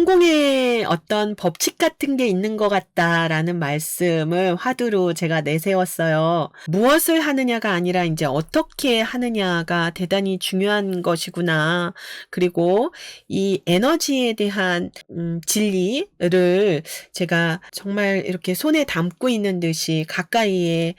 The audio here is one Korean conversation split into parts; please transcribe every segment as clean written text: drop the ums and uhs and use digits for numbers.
성공의 어떤 법칙 같은 게 있는 것 같다라는 말씀을 화두로 제가 내세웠어요. 무엇을 하느냐가 아니라 이제 어떻게 하느냐가 대단히 중요한 것이구나. 그리고 이 에너지에 대한 진리를 제가 정말 이렇게 손에 담고 있는 듯이 가까이에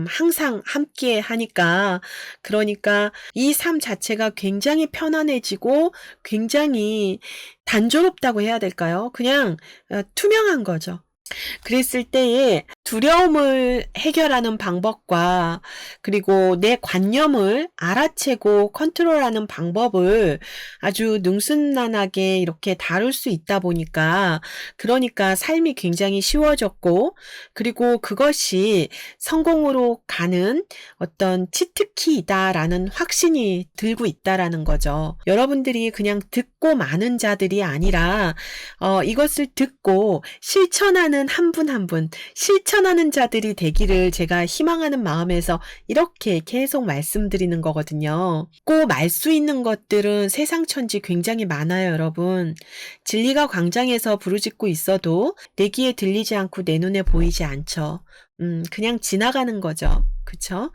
항상 함께 하니까, 그러니까 이 삶 자체가 굉장히 편안해지고 굉장히 단조롭다고 해야 될까요? 그냥 투명한 거죠. 그랬을 때에 두려움을 해결하는 방법과 그리고 내 관념을 알아채고 컨트롤하는 방법을 아주 능수난하게 이렇게 다룰 수 있다 보니까, 그러니까 삶이 굉장히 쉬워졌고, 그리고 그것이 성공으로 가는 어떤 치트키이다라는 확신이 들고 있다라는 거죠. 여러분들이 그냥 듣고 마는 자들이 아니라 이것을 듣고 실천하는 한 분 한 분, 실천하는 자들이 되기를 제가 희망하는 마음에서 이렇게 계속 말씀드리는 거거든요. 꼭 알 수 있는 것들은 세상 천지 굉장히 많아요, 여러분. 진리가 광장에서 부르짖고 있어도 내 귀에 들리지 않고 내 눈에 보이지 않죠. 그냥 지나가는 거죠. 그쵸?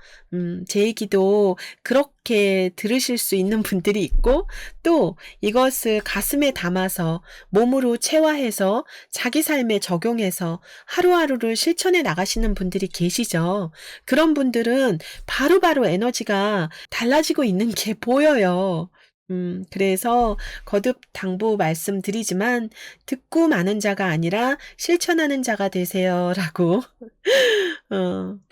제 얘기도 그렇게 들으실 수 있는 분들이 있고, 또 이것을 가슴에 담아서 몸으로 체화해서 자기 삶에 적용해서 하루하루를 실천해 나가시는 분들이 계시죠. 그런 분들은 바로바로 에너지가 달라지고 있는 게 보여요. 그래서 거듭 당부 말씀드리지만, 듣고 마는 자가 아니라 실천하는 자가 되세요라고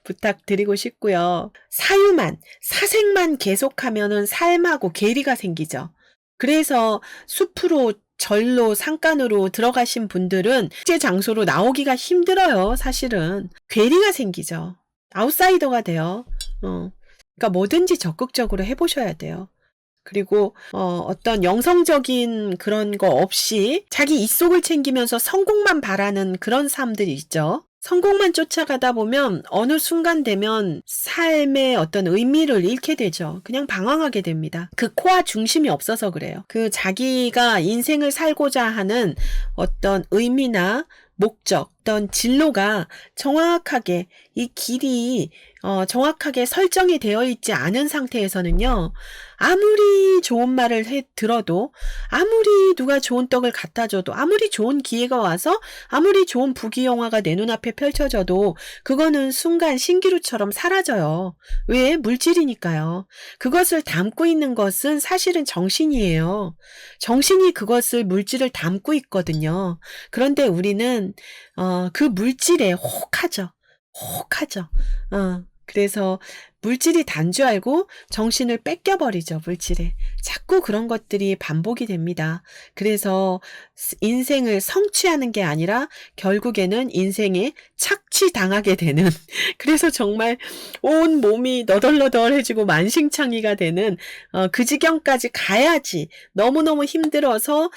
부탁드리고 싶고요. 사색만 계속하면은 삶하고 괴리가 생기죠. 그래서 숲으로, 절로, 산간으로 들어가신 분들은 실제 장소로 나오기가 힘들어요, 사실은. 괴리가 생기죠. 아웃사이더가 돼요. 그러니까 뭐든지 적극적으로 해보셔야 돼요. 그리고 어떤 영성적인 그런 거 없이 자기 입속을 챙기면서 성공만 바라는 그런 사람들이 있죠. 성공만 쫓아가다 보면 어느 순간 되면 삶의 어떤 의미를 잃게 되죠. 그냥 방황하게 됩니다. 그 코어 중심이 없어서 그래요. 그 자기가 인생을 살고자 하는 어떤 의미나 목적, 어떤 진로가 정확하게, 이 길이 정확하게 설정이 되어 있지 않은 상태에서는요, 아무리 좋은 말을 들어도, 아무리 누가 좋은 떡을 갖다 줘도, 아무리 좋은 기회가 와서, 아무리 좋은 부귀영화가 내 눈앞에 펼쳐져도 그거는 순간 신기루처럼 사라져요. 왜? 물질이니까요. 그것을 담고 있는 것은 사실은 정신이에요. 정신이 그것을, 물질을 담고 있거든요. 그런데 우리는 그 물질에 혹하죠. 그래서 물질이 단 줄 알고 정신을 뺏겨버리죠, 물질에. 자꾸 그런 것들이 반복이 됩니다. 그래서 인생을 성취하는 게 아니라 결국에는 인생에 착취당하게 되는, 그래서 정말 온 몸이 너덜너덜해지고 만신창이가 되는 그 지경까지 가야지 너무너무 힘들어서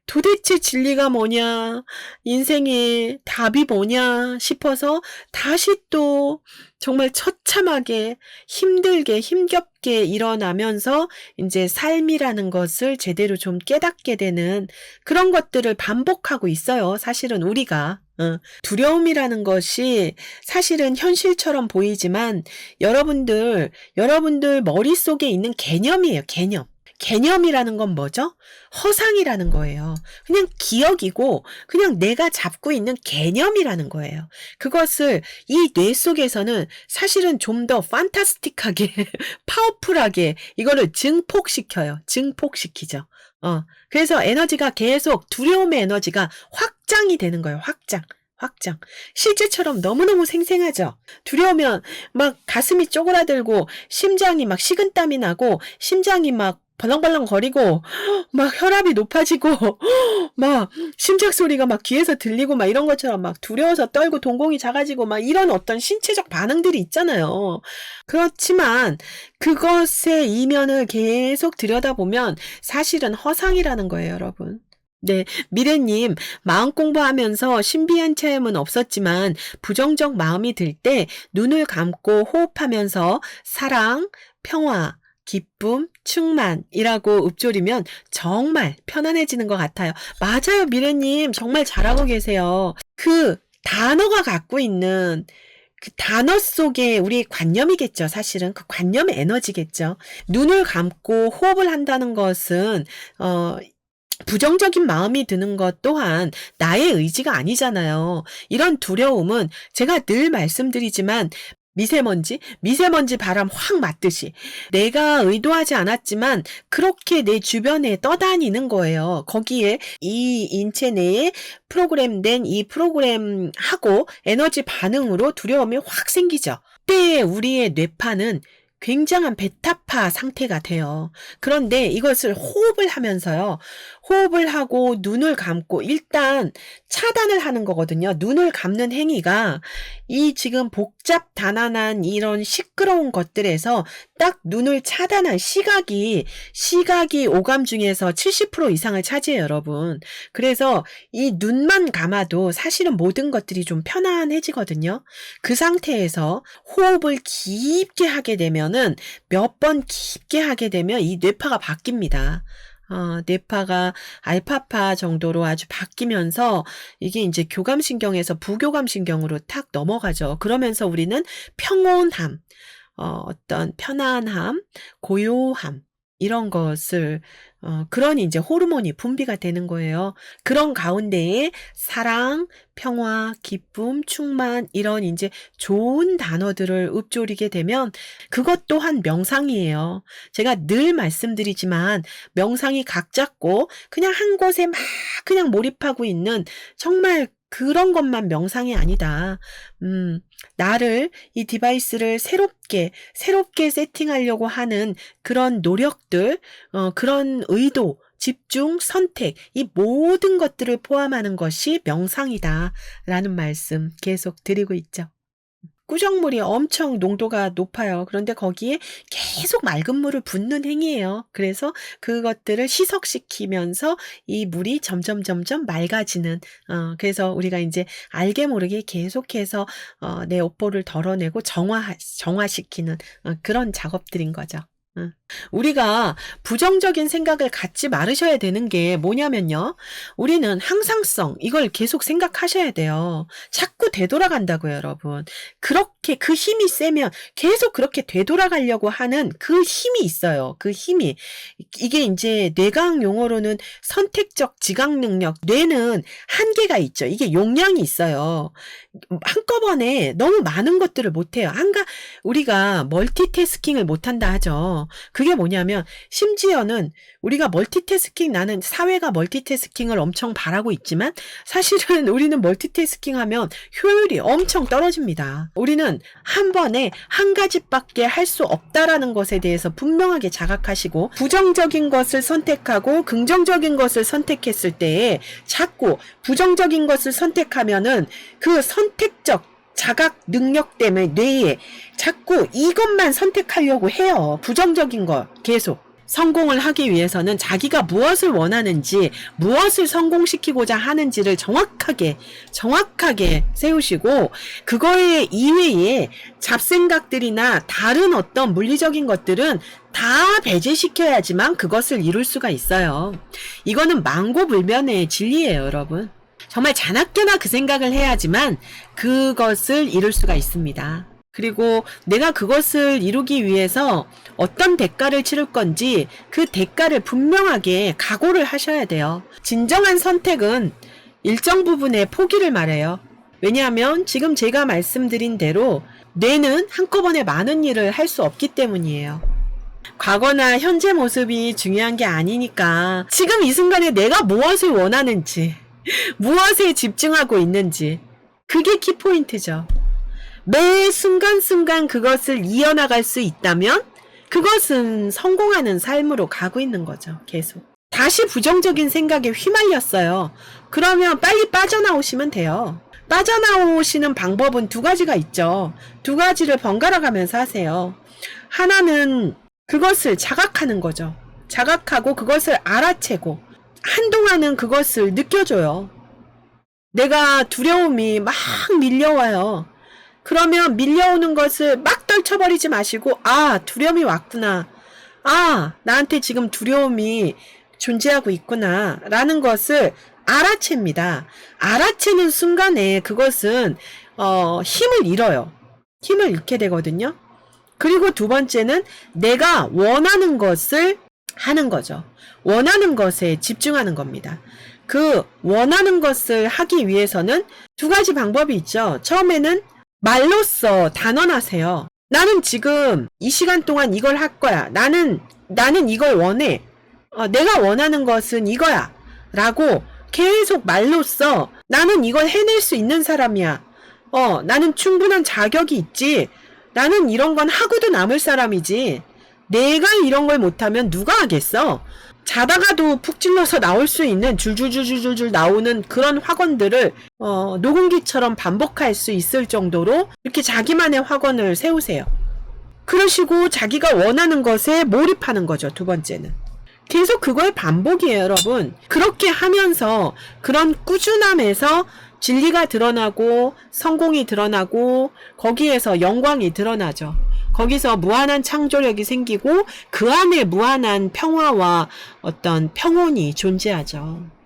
도대체 진리가 뭐냐, 인생의 답이 뭐냐 싶어서 다시 또 정말 처참하게 힘들게 힘겹게 일어나면서 이제 삶이라는 것을 제대로 좀 깨닫게 되는 그런 것들을 반복하고 있어요. 사실은 우리가. 두려움이라는 것이 사실은 현실처럼 보이지만 여러분들 머릿속에 있는 개념이에요, 개념. 개념이라는 건 뭐죠? 허상이라는 거예요. 그냥 기억이고 그냥 내가 잡고 있는 개념이라는 거예요. 그것을 이 뇌 속에서는 사실은 좀 더 판타스틱하게 파워풀하게 이거를 증폭시키죠. 그래서 에너지가 계속, 두려움의 에너지가 확장이 되는 거예요. 확장. 실제처럼 너무너무 생생하죠. 두려우면 막 가슴이 쪼그라들고 심장이 막 식은땀이 나고 심장이 막 벌렁벌렁 거리고 막 혈압이 높아지고 막 심장 소리가 막 귀에서 들리고 막 이런 것처럼 막 두려워서 떨고 동공이 작아지고 막 이런 어떤 신체적 반응들이 있잖아요. 그렇지만 그것의 이면을 계속 들여다보면 사실은 허상이라는 거예요, 여러분. 네, 미래님, 마음 공부하면서 신비한 체험은 없었지만 부정적 마음이 들 때 눈을 감고 호흡하면서 사랑, 평화, 기쁨, 충만이라고 읊조리면 정말 편안해지는 것 같아요. 맞아요, 미래님. 정말 잘하고 계세요. 그 단어가 갖고 있는 그 단어 속에 우리 관념이겠죠. 사실은 그 관념의 에너지겠죠. 눈을 감고 호흡을 한다는 것은 부정적인 마음이 드는 것 또한 나의 의지가 아니잖아요. 이런 두려움은 제가 늘 말씀드리지만 미세먼지 바람 확 맞듯이 내가 의도하지 않았지만 그렇게 내 주변에 떠다니는 거예요. 거기에 이 인체 내에 프로그램된 이 프로그램하고 에너지 반응으로 두려움이 확 생기죠. 그때 우리의 뇌파는 굉장한 베타파 상태가 돼요. 그런데 이것을 호흡을 하면서요. 호흡을 하고 눈을 감고 일단 차단을 하는 거거든요. 눈을 감는 행위가 이 지금 복잡 단안한 이런 시끄러운 것들에서 딱 눈을 차단한 시각이 오감 중에서 70% 이상을 차지해요, 여러분. 그래서 이 눈만 감아도 사실은 모든 것들이 좀 편안해지거든요. 그 상태에서 호흡을 깊게 하게 되면은 몇 번 깊게 하게 되면 이 뇌파가 바뀝니다. 뇌파가 알파파 정도로 아주 바뀌면서 이게 이제 교감신경에서 부교감신경으로 탁 넘어가죠. 그러면서 우리는 평온함, 어떤 편안함, 고요함, 이런 것을 그런 이제 호르몬이 분비가 되는 거예요. 그런 가운데에 사랑, 평화, 기쁨, 충만 이런 이제 좋은 단어들을 읊조리게 되면 그것 또한 명상이에요. 제가 늘 말씀드리지만 명상이 각 잡고 그냥 한 곳에 막 그냥 몰입하고 있는 정말 그런 것만 명상이 아니다. 나를 이 디바이스를 새롭게 세팅하려고 하는 그런 노력들, 그런 의도, 집중, 선택, 이 모든 것들을 포함하는 것이 명상이다라는 말씀 계속 드리고 있죠. 꾸정물이 엄청 농도가 높아요. 그런데 거기에 계속 맑은 물을 붓는 행위예요. 그래서 그것들을 희석시키면서 이 물이 점점 맑아지는, 그래서 우리가 이제 알게 모르게 계속해서 내 업보를 덜어내고 정화시키는 그런 작업들인 거죠. 우리가 부정적인 생각을 갖지 말으셔야 되는 게 뭐냐면요. 우리는 항상성, 이걸 계속 생각하셔야 돼요. 자꾸 되돌아간다고요, 여러분. 그렇게 그 힘이 세면 계속 그렇게 되돌아가려고 하는 그 힘이 있어요. 그 힘이. 이게 이제 뇌과학 용어로는 선택적 지각 능력. 뇌는 한계가 있죠. 이게 용량이 있어요. 한꺼번에 너무 많은 것들을 못해요. 우리가 멀티태스킹을 못한다 하죠. 그게 뭐냐면 심지어는 우리가 나는 사회가 멀티태스킹을 엄청 바라고 있지만 사실은 우리는 멀티태스킹하면 효율이 엄청 떨어집니다. 우리는 한 번에 한 가지밖에 할 수 없다라는 것에 대해서 분명하게 자각하시고 부정적인 것을 선택하고 긍정적인 것을 선택했을 때에 자꾸 부정적인 것을 선택하면은 그 선택적 자각 능력 때문에 뇌에 자꾸 이것만 선택하려고 해요. 부정적인 거 계속. 성공을 하기 위해서는 자기가 무엇을 원하는지, 무엇을 성공시키고자 하는지를 정확하게 세우시고 그거에 이외에 잡생각들이나 다른 어떤 물리적인 것들은 다 배제시켜야지만 그것을 이룰 수가 있어요. 이거는 망고불변의 진리예요, 여러분. 정말 자나깨나 그 생각을 해야지만 그것을 이룰 수가 있습니다. 그리고 내가 그것을 이루기 위해서 어떤 대가를 치를 건지 그 대가를 분명하게 각오를 하셔야 돼요. 진정한 선택은 일정 부분의 포기를 말해요. 왜냐하면 지금 제가 말씀드린 대로 뇌는 한꺼번에 많은 일을 할 수 없기 때문이에요. 과거나 현재 모습이 중요한 게 아니니까 지금 이 순간에 내가 무엇을 원하는지 무엇에 집중하고 있는지 그게 키포인트죠. 매 순간순간 그것을 이어나갈 수 있다면 그것은 성공하는 삶으로 가고 있는 거죠. 계속. 다시 부정적인 생각에 휘말렸어요. 그러면 빨리 빠져나오시면 돼요. 빠져나오시는 방법은 두 가지가 있죠. 두 가지를 번갈아 가면서 하세요. 하나는 그것을 자각하는 거죠. 자각하고 그것을 알아채고 한동안은 그것을 느껴줘요. 내가 두려움이 막 밀려와요. 그러면 밀려오는 것을 막 떨쳐버리지 마시고 두려움이 왔구나. 아, 나한테 지금 두려움이 존재하고 있구나 라는 것을 알아챕니다. 알아채는 순간에 그것은 힘을 잃어요. 힘을 잃게 되거든요. 그리고 두 번째는 내가 원하는 것을 하는 거죠. 원하는 것에 집중하는 겁니다. 그 원하는 것을 하기 위해서는 두 가지 방법이 있죠. 처음에는 말로써 단언하세요. 나는 지금 이 시간 동안 이걸 할 거야. 나는 이걸 원해. 내가 원하는 것은 이거야. 라고 계속 말로써 나는 이걸 해낼 수 있는 사람이야. 나는 충분한 자격이 있지. 나는 이런 건 하고도 남을 사람이지. 내가 이런 걸 못하면 누가 하겠어? 자다가도 푹 찔러서 나올 수 있는 줄줄줄줄줄 나오는 그런 확언들을 녹음기처럼 반복할 수 있을 정도로 이렇게 자기만의 확언을 세우세요. 그러시고 자기가 원하는 것에 몰입하는 거죠. 두 번째는. 계속 그걸 반복이에요, 여러분. 그렇게 하면서 그런 꾸준함에서 진리가 드러나고 성공이 드러나고 거기에서 영광이 드러나죠. 거기서 무한한 창조력이 생기고 그 안에 무한한 평화와 어떤 평온이 존재하죠.